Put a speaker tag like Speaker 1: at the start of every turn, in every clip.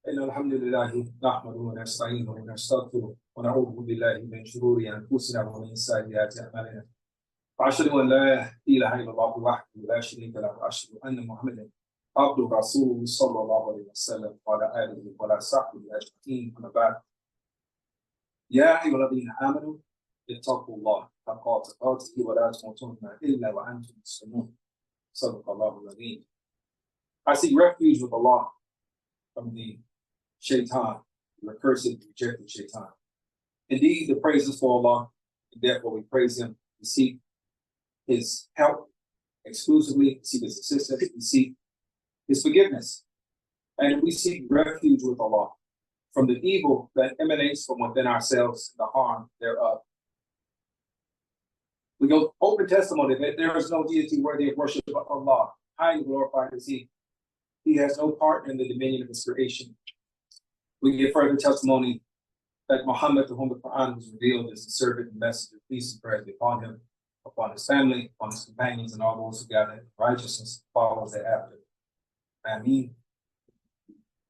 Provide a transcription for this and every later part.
Speaker 1: إن الحمد لله نحمده ونستعينه ونستغفره ونعوذ بالله من شرور أنفسنا ومن سيئات أعمالنا. وأشهد أن لا إله إلا الله وحده لا شريك له وأشهد أن محمدا عبده ورسوله صلى الله عليه وسلم وعلى آله وصحبه أجمعين. أما بعد، يا أيها الذين آمنوا اتقوا الله حق تقاته ولا تموتن إلا وأنتم مسلمون. صدق الله العظيم. I seek refuge with Allah from the shaitan, the accursed, rejected shaitan. Indeed, the praise is for Allah, and therefore we praise Him. We seek His help exclusively, we seek His assistance, we seek His forgiveness, and we seek refuge with Allah from the evil that emanates from within ourselves and the harm thereof. We go open testimony that there is no deity worthy of worship but Allah. Highly glorified is He. He has no part in the dominion of His creation. We give further testimony that Muhammad, to whom the Quran was revealed, is the servant and messenger. Peace and praise be upon him, upon his family, upon his companions, and all those who gather in righteousness follows thereafter. Ameen.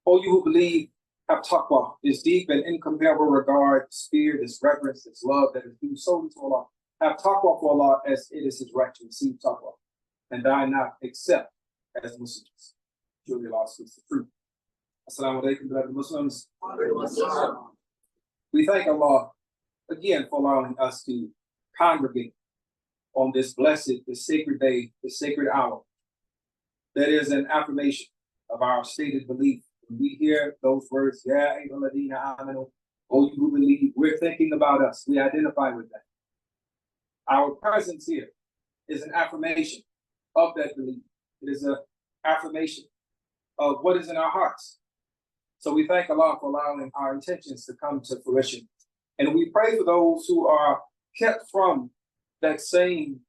Speaker 1: O you who believe, have taqwa, this deep and incomparable regard, this fear, this reverence, this love that is due solely to Allah. Have taqwa for Allah as it is His right to receive taqwa, and die not except as Muslims. Surely Allah speaks the truth. Assalamu alaikum, beloved Muslims. We thank Allah again for allowing us to congregate on this blessed, this sacred day, this sacred hour. That is an affirmation of our stated belief. When we hear those words, Ya ayyuhalladhina amanu, O you who believe, we're thinking about us. We identify with that. Our presence here is an affirmation of that belief. It is an affirmation of what is in our hearts. So we thank Allah for allowing our intentions to come to fruition. And we pray for those who are kept from that same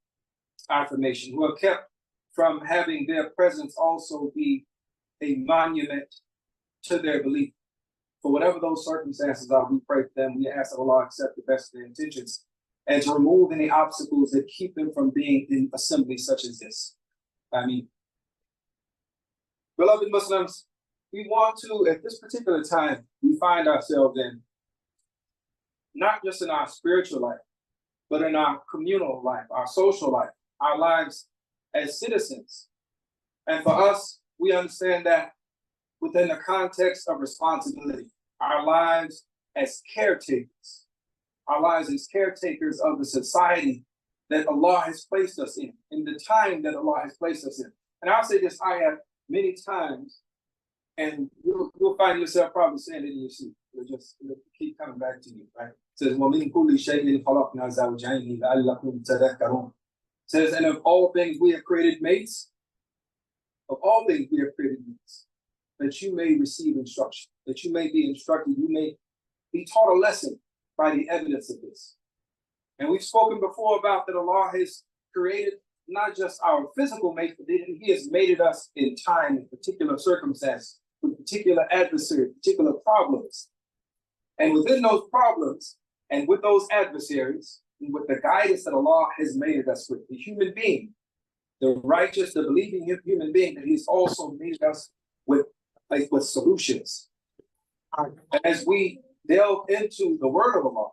Speaker 1: affirmation, who are kept from having their presence also be a monument to their belief. For whatever those circumstances are, we pray for them. We ask that Allah accept the best of their intentions and to remove any obstacles that keep them from being in assemblies such as this. I mean, beloved Muslims, we want to, at this particular time, we find ourselves in, not just in our spiritual life, but in our communal life, our social life, our lives as citizens. And for us, we understand that within the context of responsibility, our lives as caretakers, our lives as caretakers of the society that Allah has placed us in the time that Allah has placed us in. And I'll say this ayah many times, and you'll find yourself probably saying it in your sleep. It'll keep coming back to you, right? It says, وَمِن كُلِّ شَيْءٍ خَلَقْنَا زَوْجَيْنِ لَعَلَّكُمْ تَذَكَّرُونَ. It says, and of all things we have created mates, of all things we have created mates, that you may receive instruction, that you may be instructed, you may be taught a lesson by the evidence of this. And we've spoken before about that Allah has created not just our physical mate, but He has mated us in time, in particular circumstances, with particular adversaries, particular problems. And within those problems, and with those adversaries, and with the guidance that Allah has mated us with, the human being, the righteous, the believing human being, that He's also mated us with solutions. As we delve into the word of Allah,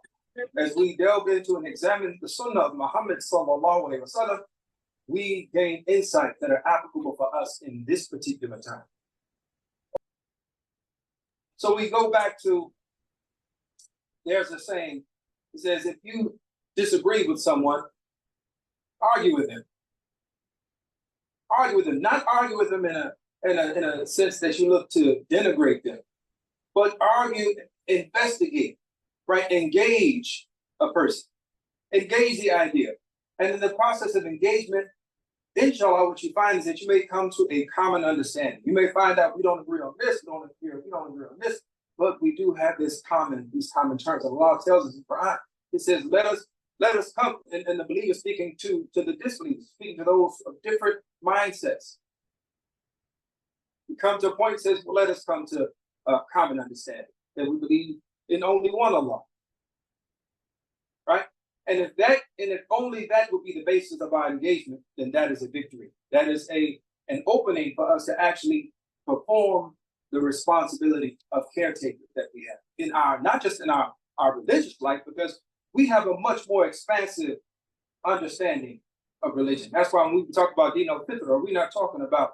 Speaker 1: as we delve into and examine the sunnah of Muhammad sallallahu alaihi wasallam, we gain insights that are applicable for us in this particular time. So we go back to, there's a saying, it says, if you disagree with someone, argue with them. Argue with them, not argue with them in a sense that you look to denigrate them, but argue, investigate, right? Engage a person, engage the idea. And in the process of engagement, inshallah, what you find is that you may come to a common understanding. You may find out we don't agree on this, we don't agree on this, but we do have these common terms. Allah tells us in the Quran, it says, let us come, and the believer speaking to the disbelievers, speaking to those of different mindsets. We come to a point that says, well, let us come to a common understanding that we believe in only one Allah. Right? And if only that would be the basis of our engagement, then that is a victory. That is an opening for us to actually perform the responsibility of caretaker that we have in our, not just in our religious life, because we have a much more expansive understanding of religion. That's why when we talk about Dino Fitra, we're not talking about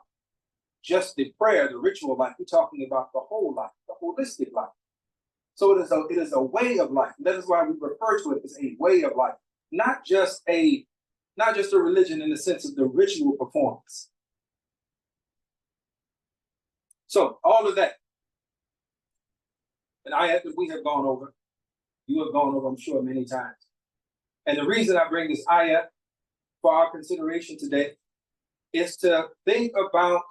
Speaker 1: just the prayer, the ritual life. We're talking about the whole life, the holistic life. So it is a way of life. And that is why we refer to it as a way of life, not just a religion in the sense of the ritual performance. So all of that, and ayat that we have gone over, you have gone over, I'm sure, many times. And the reason I bring this ayat for our consideration today is to think about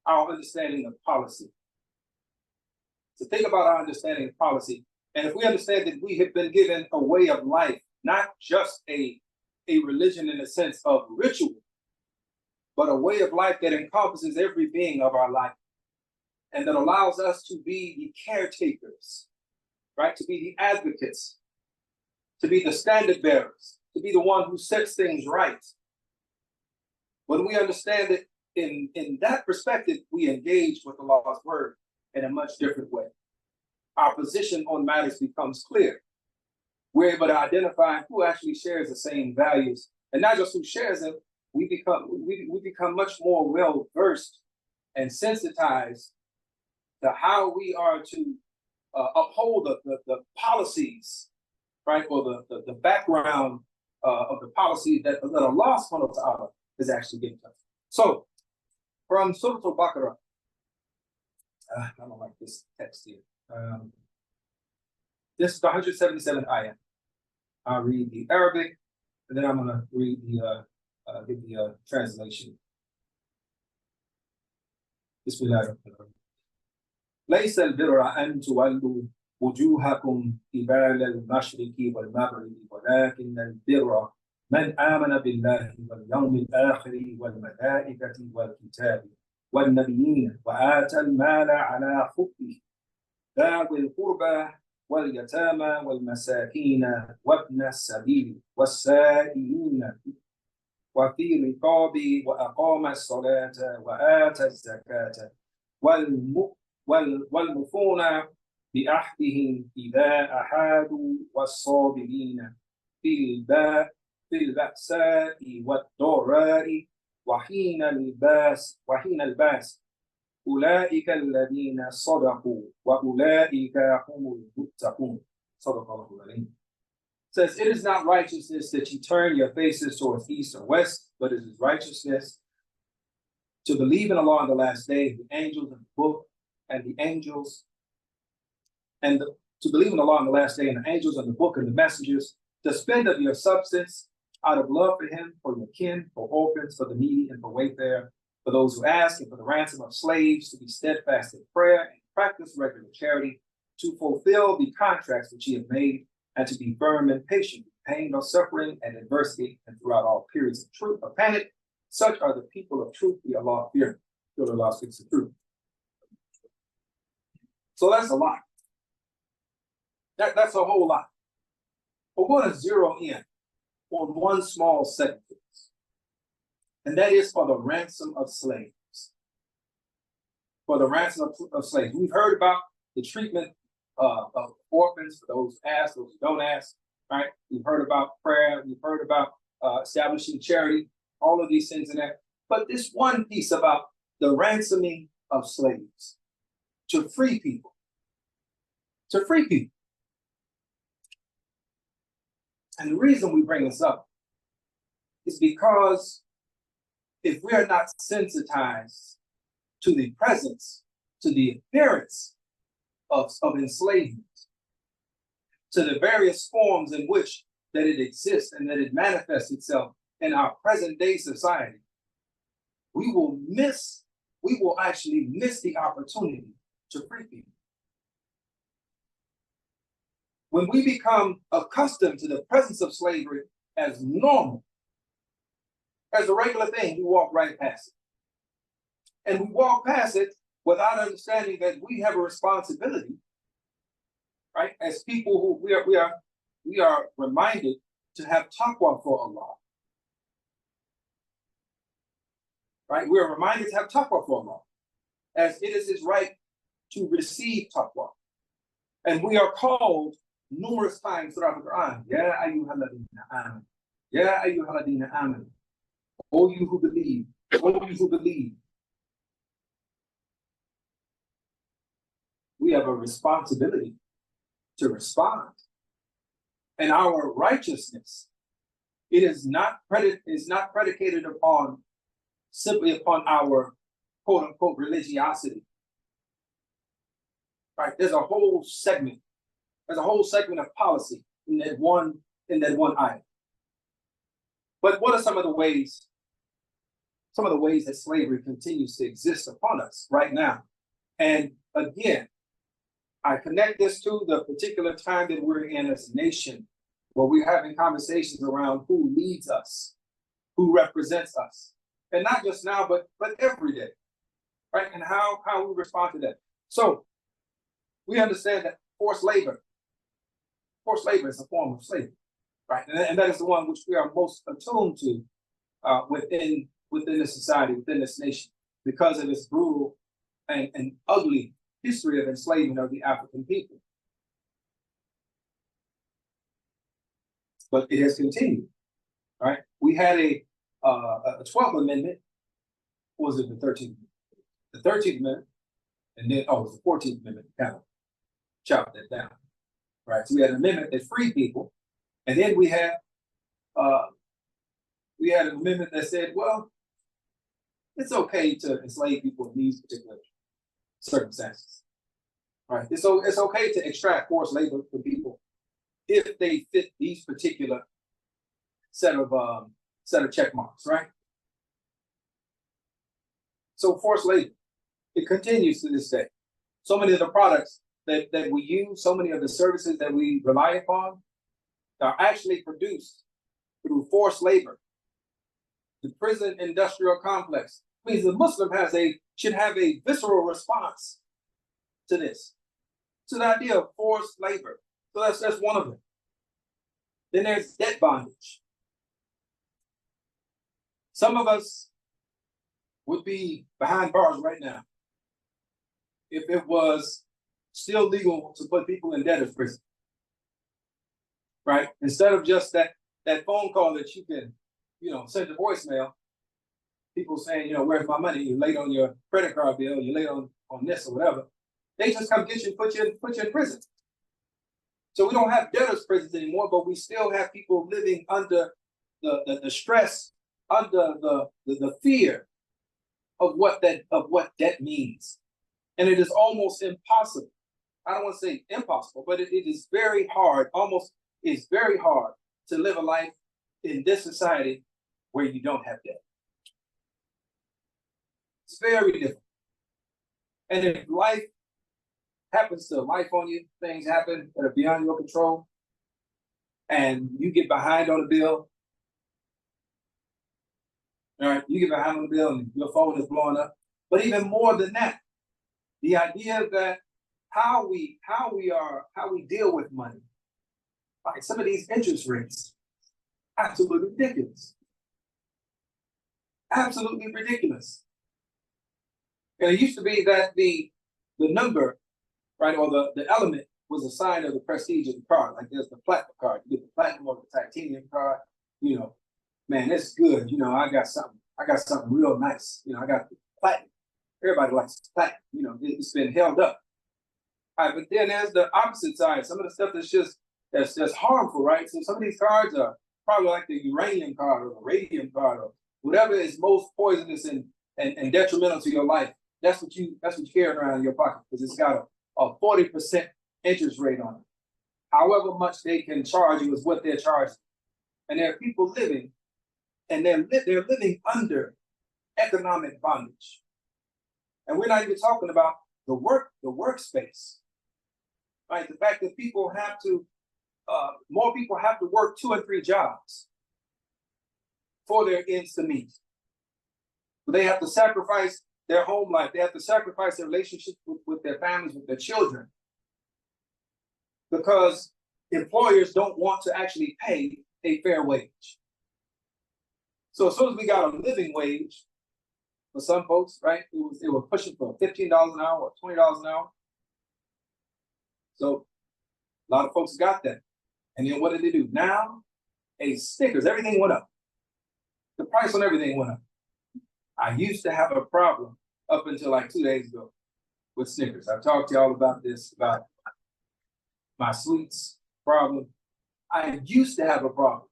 Speaker 1: our understanding of policy. To think about our understanding of policy. And if we understand that we have been given a way of life, not just a religion in the sense of ritual, but a way of life that encompasses every being of our life and that allows us to be the caretakers, right? To be the advocates, to be the standard bearers, to be the one who sets things right. When we understand it in that perspective, we engage with Allah's word in a much different way. Our position on matters becomes clear. We're able to identify who actually shares the same values, and not just who shares them. We become much more well versed and sensitized to how we are to uphold the policies, right, or the background of the policy that Allah subhanahu wa ta'ala is actually giving us. So, from Surah Al-Baqarah, I don't like this text here. This is the 177th ayah. I'll read the Arabic, and then I'm going to read give the translation. Bismillah. ليس البر أن تولوا وجوهكم قبال المشرق والمغرب ولكن البر من آمن بالله واليوم الآخر والملائكة والكتاب والنبيين وآتى المال على حبه ذوي القربى واليتامى والمساكين وابن السبيل والسائلين وفي الرقاب وأقام الصلاة وآتى الزكاة والموفون بعهدهم إذا أحادوا والصابرين في البأساء والضراء وحين الباس أولئك الذين صدقوا وأولئك هم المتقون. صدق الله العظيم. Says, it is not righteousness that you turn your faces towards east or west, but it is righteousness to believe in Allah on the last day, the angels and the book, and the angels, and to believe in Allah on the last day, and the angels and the book and the messengers, to spend of your substance out of love for Him, for your kin, for orphans, for the needy, and for wayfarer, for those who ask, and for the ransom of slaves, to be steadfast in prayer and practice regular charity, to fulfill the contracts which Ye have made, and to be firm and patient, pain or suffering and adversity, and throughout all periods of truth or panic. Such are the people of truth, the Allah fearing. Till Allah speaks the truth. So that's a lot. That's a whole lot. But we're going to zero in on one small segment, and that is for the ransom of slaves. For the ransom of slaves. We've heard about the treatment of orphans, for those who ask, those who don't ask, right? We've heard about prayer. We've heard about establishing charity, all of these things in there. But this one piece about the ransoming of slaves to free people. To free people. And the reason we bring this up is because if we are not sensitized to the presence, to the appearance of enslavement, to the various forms in which that it exists and that it manifests itself in our present day society, we will actually miss the opportunity to free people. When we become accustomed to the presence of slavery as normal, as a regular thing, we walk right past it. And we walk past it without understanding that we have a responsibility, right? As people who we are reminded to have taqwa for Allah. right? We are reminded to have taqwa for Allah, as it is his right to receive taqwa. And we are called numerous times throughout the Quran, Ya ayyuhalladina aman, Ya ayyuhalladina aman, O you who believe, O you who believe. We have a responsibility to respond. And our righteousness, it is not predicated upon simply upon our quote unquote religiosity. Right? There's a whole segment of policy in that one item. But what are some of the ways that slavery continues to exist upon us right now? And again, I connect this to the particular time that we're in as a nation, where we're having conversations around who leads us, who represents us. And not just now, but every day, right? And how we respond to that. So we understand that forced labor is a form of slavery, right? And that is the one which we are most attuned to within this society, within this nation, because of its brutal and ugly history of enslavement of the African people. But it has continued, right? We had a 12th Amendment. What was it, the 13th? The 13th Amendment, and then, it was the 14th Amendment, kind of chopped that down, right? So we had an amendment that freed people, and then we had an amendment that said, well, it's okay to enslave people in these particular circumstances, right? So it's okay to extract forced labor from people if they fit these particular set of check marks, right? So forced labor, it continues to this day. So many of the products that we use, so many of the services that we rely upon are actually produced through forced labor. The prison industrial complex means the Muslim should have a visceral response to this, to the idea of forced labor. So that's one of them. Then there's debt bondage. Some of us would be behind bars right now if it was still legal to put people in debtor's prison, right? Instead of just that phone call that you can, send a voicemail, people saying, where's my money? You're late on your credit card bill, you're late on this or whatever. They just come get you and put you in prison. So we don't have debtors' prisons anymore, but we still have people living under the stress, under the fear of what debt means. And it is almost impossible. I don't want to say impossible, but it is very hard, it's very hard to live a life in this society where you don't have debt. It's very difficult. And if life happens to life on you, things happen that are beyond your control, and you get behind on a bill, all right, you get behind on the bill and your phone is blowing up. But even more than that, the idea that how we deal with money, like some of these interest rates, absolutely ridiculous. Absolutely ridiculous. And it used to be that the number, right, or the element was a sign of the prestige of the card. Like there's the platinum card, you get the platinum or the titanium card, man, it's good. I got something real nice. I got the platinum. Everybody likes platinum. It's been held up. All right, but then there's the opposite side. Some of the stuff that's just harmful, right? So some of these cards are probably like the uranium card or the radium card or whatever is most poisonous and detrimental to your life. That's what you carry around in your pocket because it's got a 40% interest rate on it. However much they can charge you is what they're charging. And there are people living, and they're living under economic bondage. And we're not even talking about the workspace, right? The fact that people have to, more people have to work 2 and 3 jobs for their ends to meet. They have to sacrifice their home life. They have to sacrifice their relationships with their families, with their children, because employers don't want to actually pay a fair wage. So as soon as we got a living wage, for some folks, right? It was pushing for $15 an hour or $20 an hour. So a lot of folks got that. And then what did they do? Now, Snickers, everything went up. The price on everything went up. I used to have a problem up until like 2 days ago with Snickers. I've talked to y'all about this, about my sweets problem. I used to have a problem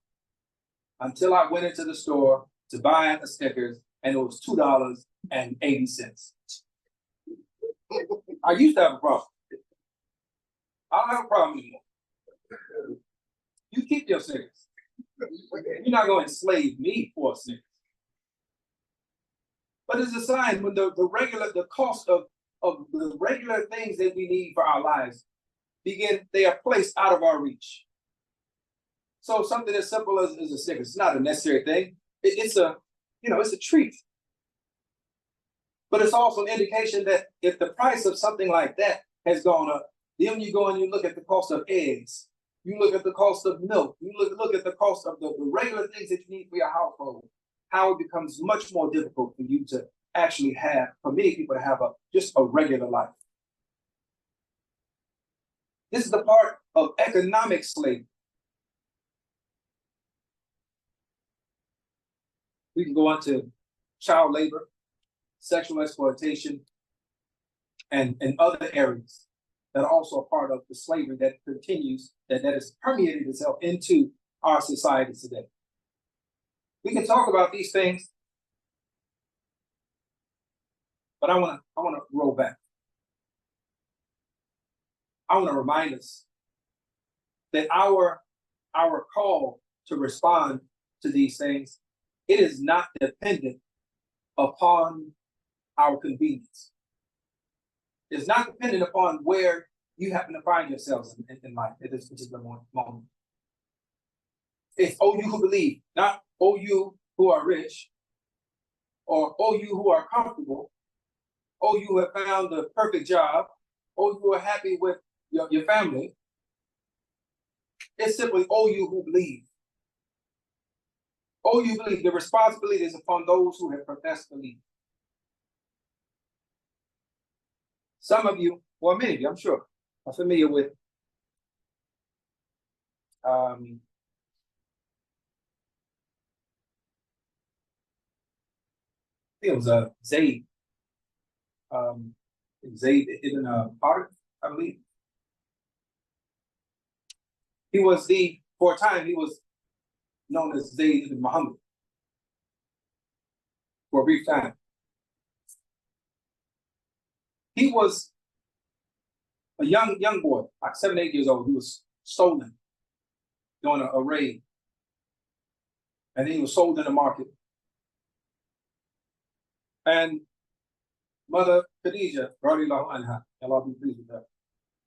Speaker 1: until I went into the store to buy a Snickers and it was $2.80. I used to have a problem. I don't have a problem anymore. You keep your Snickers. You're not going to enslave me for a Snickers. But it's a sign when the cost of the regular things that we need for our lives they are placed out of our reach. So something as simple as a Snickers, it's not a necessary thing. It's a treat. But it's also an indication that if the price of something like that has gone up, then you go and you look at the cost of eggs, you look at the cost of milk, you look at the cost of the regular things that you need for your household, how it becomes much more difficult for you to actually have, for many people to have just a regular life. This is the part of economic slavery. We can go on to child labor, sexual exploitation, and other areas that are also a part of the slavery that continues, that has permeated itself into our society today. We can talk about these things, but I want to roll back. I want to remind us that our call to respond to these things, it is not dependent upon our convenience. It's not dependent upon where you happen to find yourselves in life at this particular moment. It's you who believe, not you who are rich, or you who are comfortable, you who have found the perfect job, you who are happy with your family. It's simply you who believe. You believe. The responsibility is upon those who have professed belief. Some of you, well, many of you, I'm sure, are familiar with it was Zayd. Zayd ibn Tariq, I believe. For a time, he was known as Zayd ibn Muhammad for a brief time. He was a young boy, like 7, 8 years old. He was stolen during a raid. And he was sold in the market. And Mother Khadija, radiallahu anha, Allah be pleased with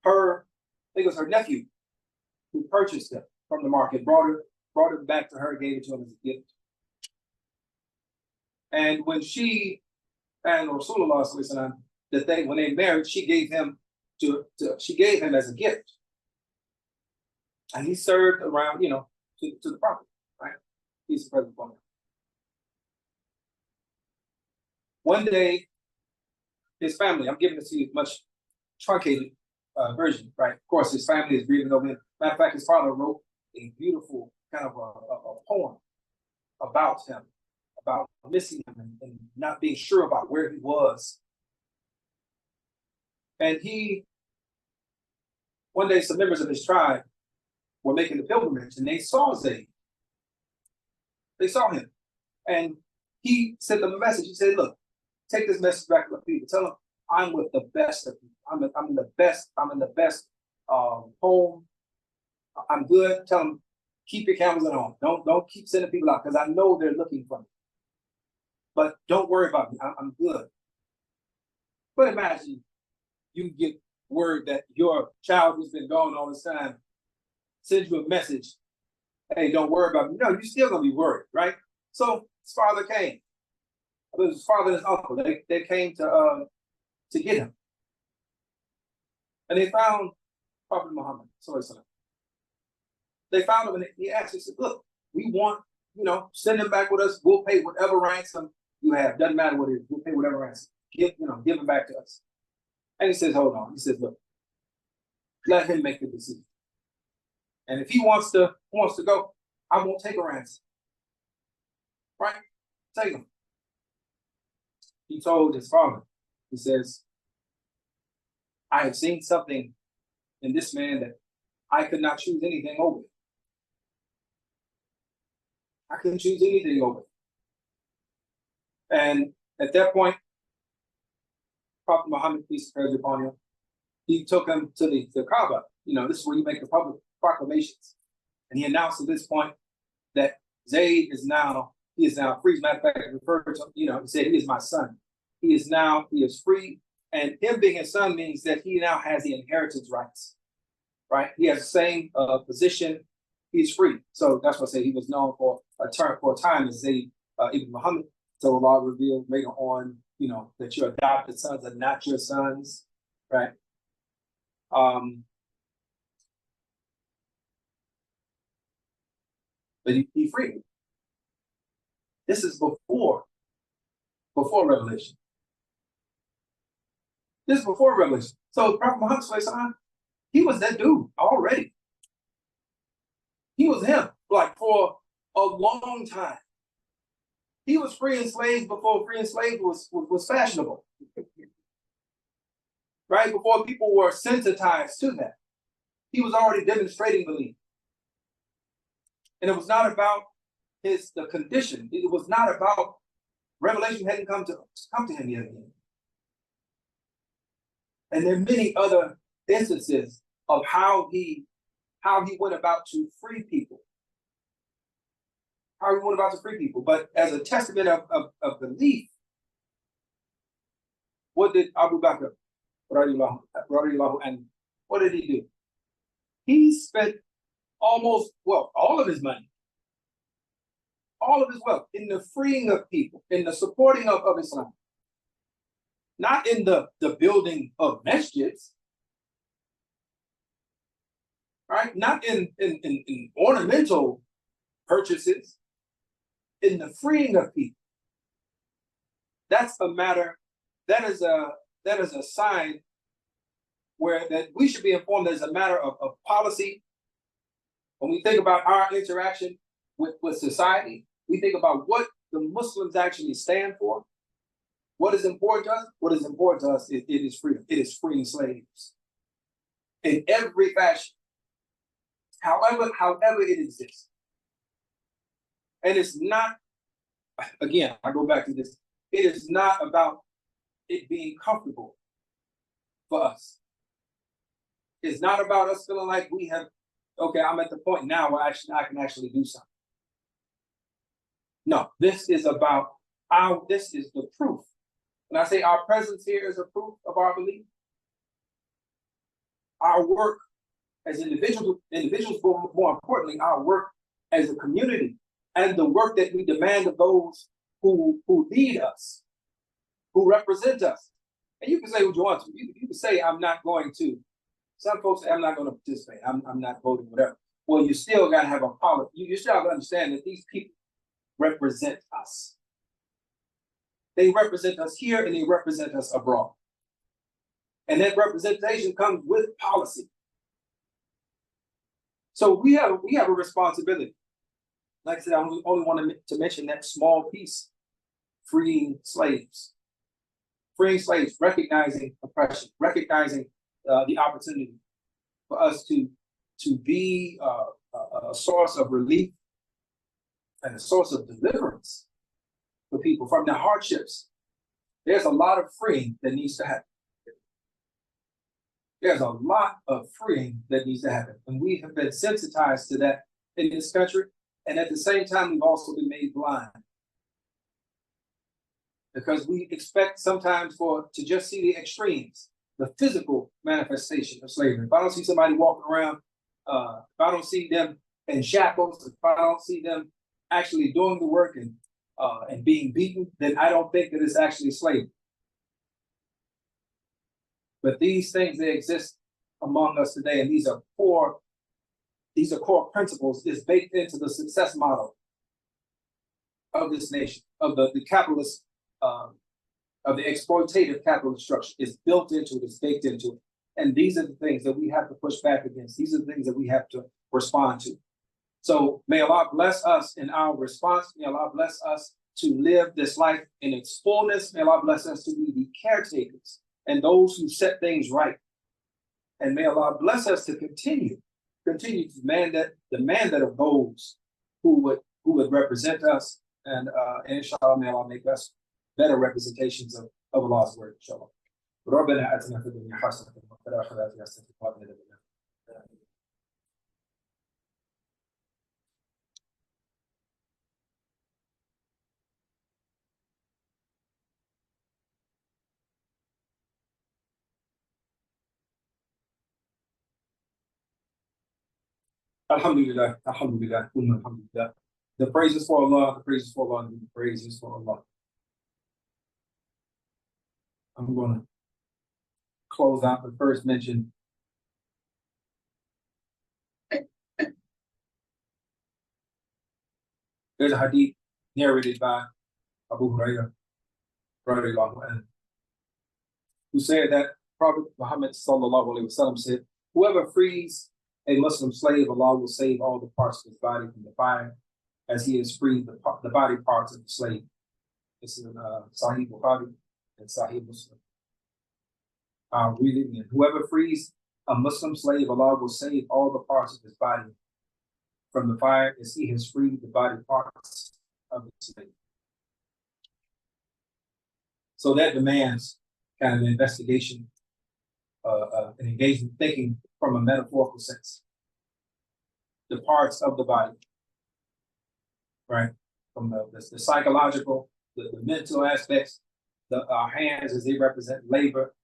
Speaker 1: her, I think it was her nephew who purchased it from the market, brought it back to her, gave it to him as a gift. And when she and Rasulullah when they married, she gave him as a gift. And he served around, to the Prophet, right? He's the present woman. One day, his family, I'm giving this to you much truncated version, right? Of course, his family is grieving over him. Matter of fact, his father wrote a beautiful kind of a poem about him, about missing him and not being sure about where he was. And one day, some members of his tribe were making the pilgrimage and they saw Zayd. They saw him. And he sent them a message. He said, look, take this message back to the people. Tell them I'm with the best of people. I'm in the best home. I'm good. Tell them, keep your cameras at home. Don't keep sending people out because I know they're looking for me. But don't worry about me. I'm good. But imagine you get word that your child who's been gone all this time sends you a message. Hey, don't worry about me. No, you're still gonna be worried, right? So his father came. His father and his uncle, they came to get him. And they found Prophet Muhammad. They found him and he asked, he said, look, we want, send him back with us. We'll pay whatever ransom you have, doesn't matter what it is, we'll pay whatever ransom. Give it back to us. And he says, hold on. He says, look, let him make the decision. And if he wants to go, I won't take a ransom. Right? Take him. He told his father, he says, I have seen something in this man that I could not choose anything over. I couldn't choose anything over. And at that point, Prophet Muhammad, peace be upon him, he took him to the Kaaba. This is where you make the public proclamations. And he announced at this point that Zayd is now free. As a matter of fact, referred to, he said, he is my son. He is free. And him being his son means that he now has the inheritance rights, right? He has the same position. He's free. So that's what I say he was known for a time as Zayd ibn Muhammad. So Allah revealed later on, that your adopted sons are not your sons, right? But he freed. This is before Revelation. This is before Revelation. So Prophet Muhammad, he was that dude already. He was him, like, for a long time. He was freeing slaves before freeing slaves was fashionable. Right? Before people were sensitized to that. He was already demonstrating belief. And it was not about the condition. It was not about revelation hadn't come to him yet again. And there are many other instances of how he went about to free people. How he went about to free people. But as a testament of belief, what did Abu Bakr, and what did he do? He spent all of his money, all of his wealth in the freeing of people, in the supporting of Islam. Not in the building of masjids, right? Not in ornamental purchases, in the freeing of people. That's a matter, that is a sign where that we should be informed as a matter of policy. When we think about our interaction with society, we think about what the Muslims actually stand for. What is important to us? What is important to us, it is freedom. It is freeing slaves. In every fashion. However it exists. And it's not, again, I go back to this, it is not about it being comfortable for us. It's not about us feeling like we have, okay, I'm at the point now where I can actually do something. No, this is about this is the proof. When I say our presence here is a proof of our belief, our work as individuals, but more importantly, our work as a community and the work that we demand of those who lead us, who represent us. And you can say what you want to. You can say, I'm not going to. Some folks say, I'm not going to participate. I'm not voting, whatever. Well, you still got to have a policy. You still have to understand that these people represent us. They represent us here and they represent us abroad. And that representation comes with policy. So we have a responsibility. Like I said, I only want to mention that small piece, freeing slaves. Freeing slaves, recognizing oppression, recognizing the opportunity for us to be a source of relief and a source of deliverance for people from their hardships. There's a lot of freeing that needs to happen. There's a lot of freeing that needs to happen. And we have been sensitized to that in this country. And at the same time, we've also been made blind. Because we expect sometimes to just see the extremes, the physical manifestation of slavery. If I don't see somebody walking around, if I don't see them in shackles, if I don't see them actually doing the work and being beaten, then I don't think that it's actually slavery. But these things, they exist among us today, and these are core principles that's baked into the success model of this nation, of the capitalist of the exploitative capitalist structure. It's built into it, it's baked into it. And these are the things that we have to push back against. These are the things that we have to respond to. So may Allah bless us in our response. May Allah bless us to live this life in its fullness. May Allah bless us to be the caretakers and those who set things right. And may Allah bless us to continue to demand that of those who would represent us. And inshallah, may Allah make us better representations of Allah's word, inshallah. ربنا آتنا في الدنيا حسنة وفي الآخرة حسنة وقنا عذاب النار. Alhamdulillah, alhamdulillah, alhamdulillah. The praises for Allah, the praises for Allah, and the praises for Allah. I'm going to close out the first mention. There's a hadith narrated by Abu Hurairah, who said that Prophet Muhammad ﷺ said, whoever frees a Muslim slave, Allah will save all the parts of his body from the fire, as he has freed the body parts of the slave. This is in Sahih Bukhari and Sahih Muslim. I'll read it again. Whoever frees a Muslim slave, Allah will save all the parts of his body from the fire, as he has freed the body parts of the slave. So that demands kind of an investigation, an engagement, thinking from a metaphorical sense. The parts of the body, right? From the psychological, the mental aspects, our hands as they represent labor,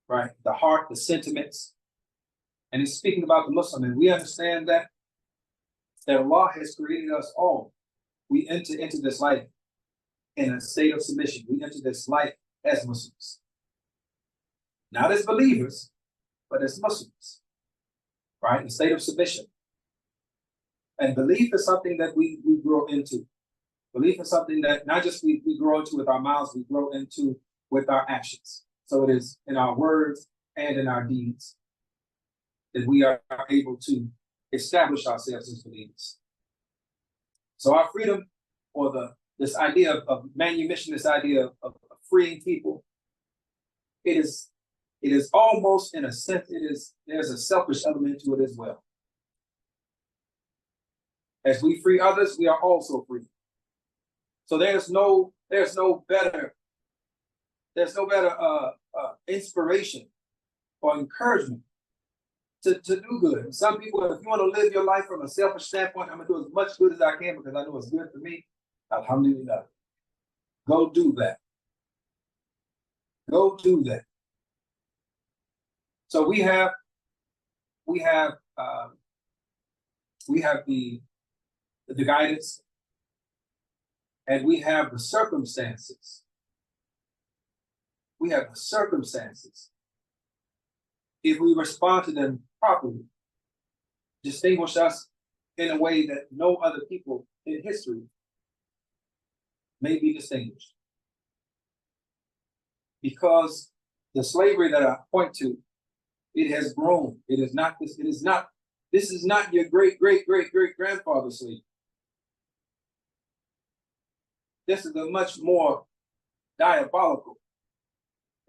Speaker 1: right? The heart, the sentiments. And it's speaking about the Muslim, and we understand that Allah has created us all. We enter into this life in a state of submission. We enter this life as Muslims. Not as believers, but as Muslims, right? In a state of submission. And belief is something that we grow into. Belief is something that not just we grow into with our mouths, we grow into with our actions. So it is in our words and in our deeds that we are able to establish ourselves as believers. So our freedom, or this idea of manumission, this idea of freeing people, it is almost, in a sense, there's a selfish element to it as well. As we free others, we are also free. So there's no better inspiration or encouragement to do good. Some people, if you want to live your life from a selfish standpoint, I'm going to do as much good as I can because I know it's good for me. Alhamdulillah. Go do that. Go do that. So we have the guidance, and we have the circumstances. We have the circumstances. If we respond to them properly, distinguish us in a way that no other people in history may be distinguished. Because the slavery that I point to, it has grown. This is not your great grandfather's slavery. This is a much more diabolical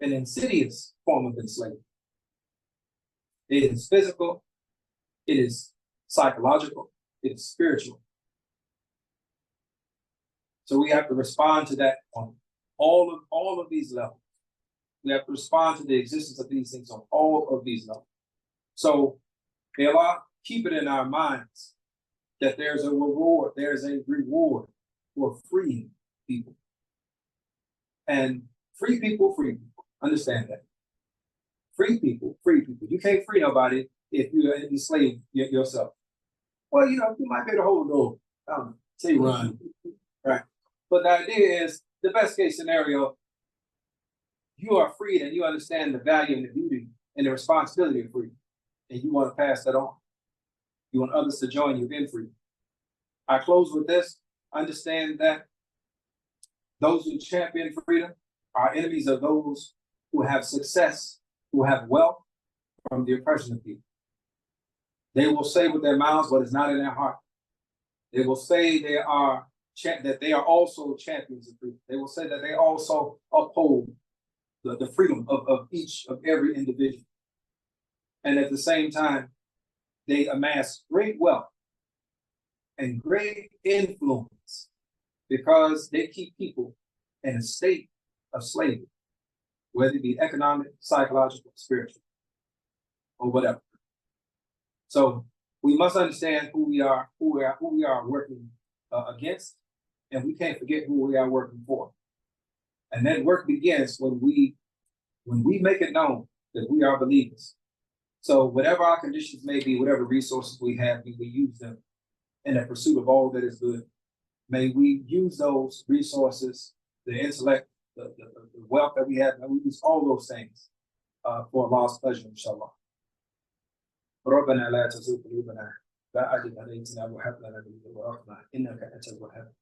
Speaker 1: and insidious form of enslavement. It is physical, it is psychological, it is spiritual. So we have to respond to that on all of these levels. We have to respond to the existence of these things on all of these levels. So may Allah keep it in our minds that there's a reward for freeing people. And free people. Understand that. Free people. You can't free nobody if you're enslaved yourself. Well, you might be able to hold the door. Say run. Right. But the idea is, the best case scenario, you are freed and you understand the value and the beauty and the responsibility of freedom. And you want to pass that on. You want others to join you in freedom. I close with this. Understand that Those who champion freedom are enemies of those who have success, who have wealth from the oppression of people. They will say with their mouths what is not in their heart. They will say that they are also champions of freedom. They will say that they also uphold the freedom of every individual. And at the same time, they amass great wealth and great influence because they keep people in a state of slavery, whether it be economic, psychological, spiritual, or whatever. So we must understand who we are working against, and we can't forget who we are working for. And that work begins when we make it known that we are believers. So whatever our conditions may be, whatever resources we have, may we use them in the pursuit of all that is good. May we use those resources, the intellect, the wealth that we have, and we use all those things for Allah's pleasure, inshallah. ربنا لا تزغ قلوبنا بعد إذ هديتنا وهب لنا من لدنك رحمة إنك أنت الوهاب.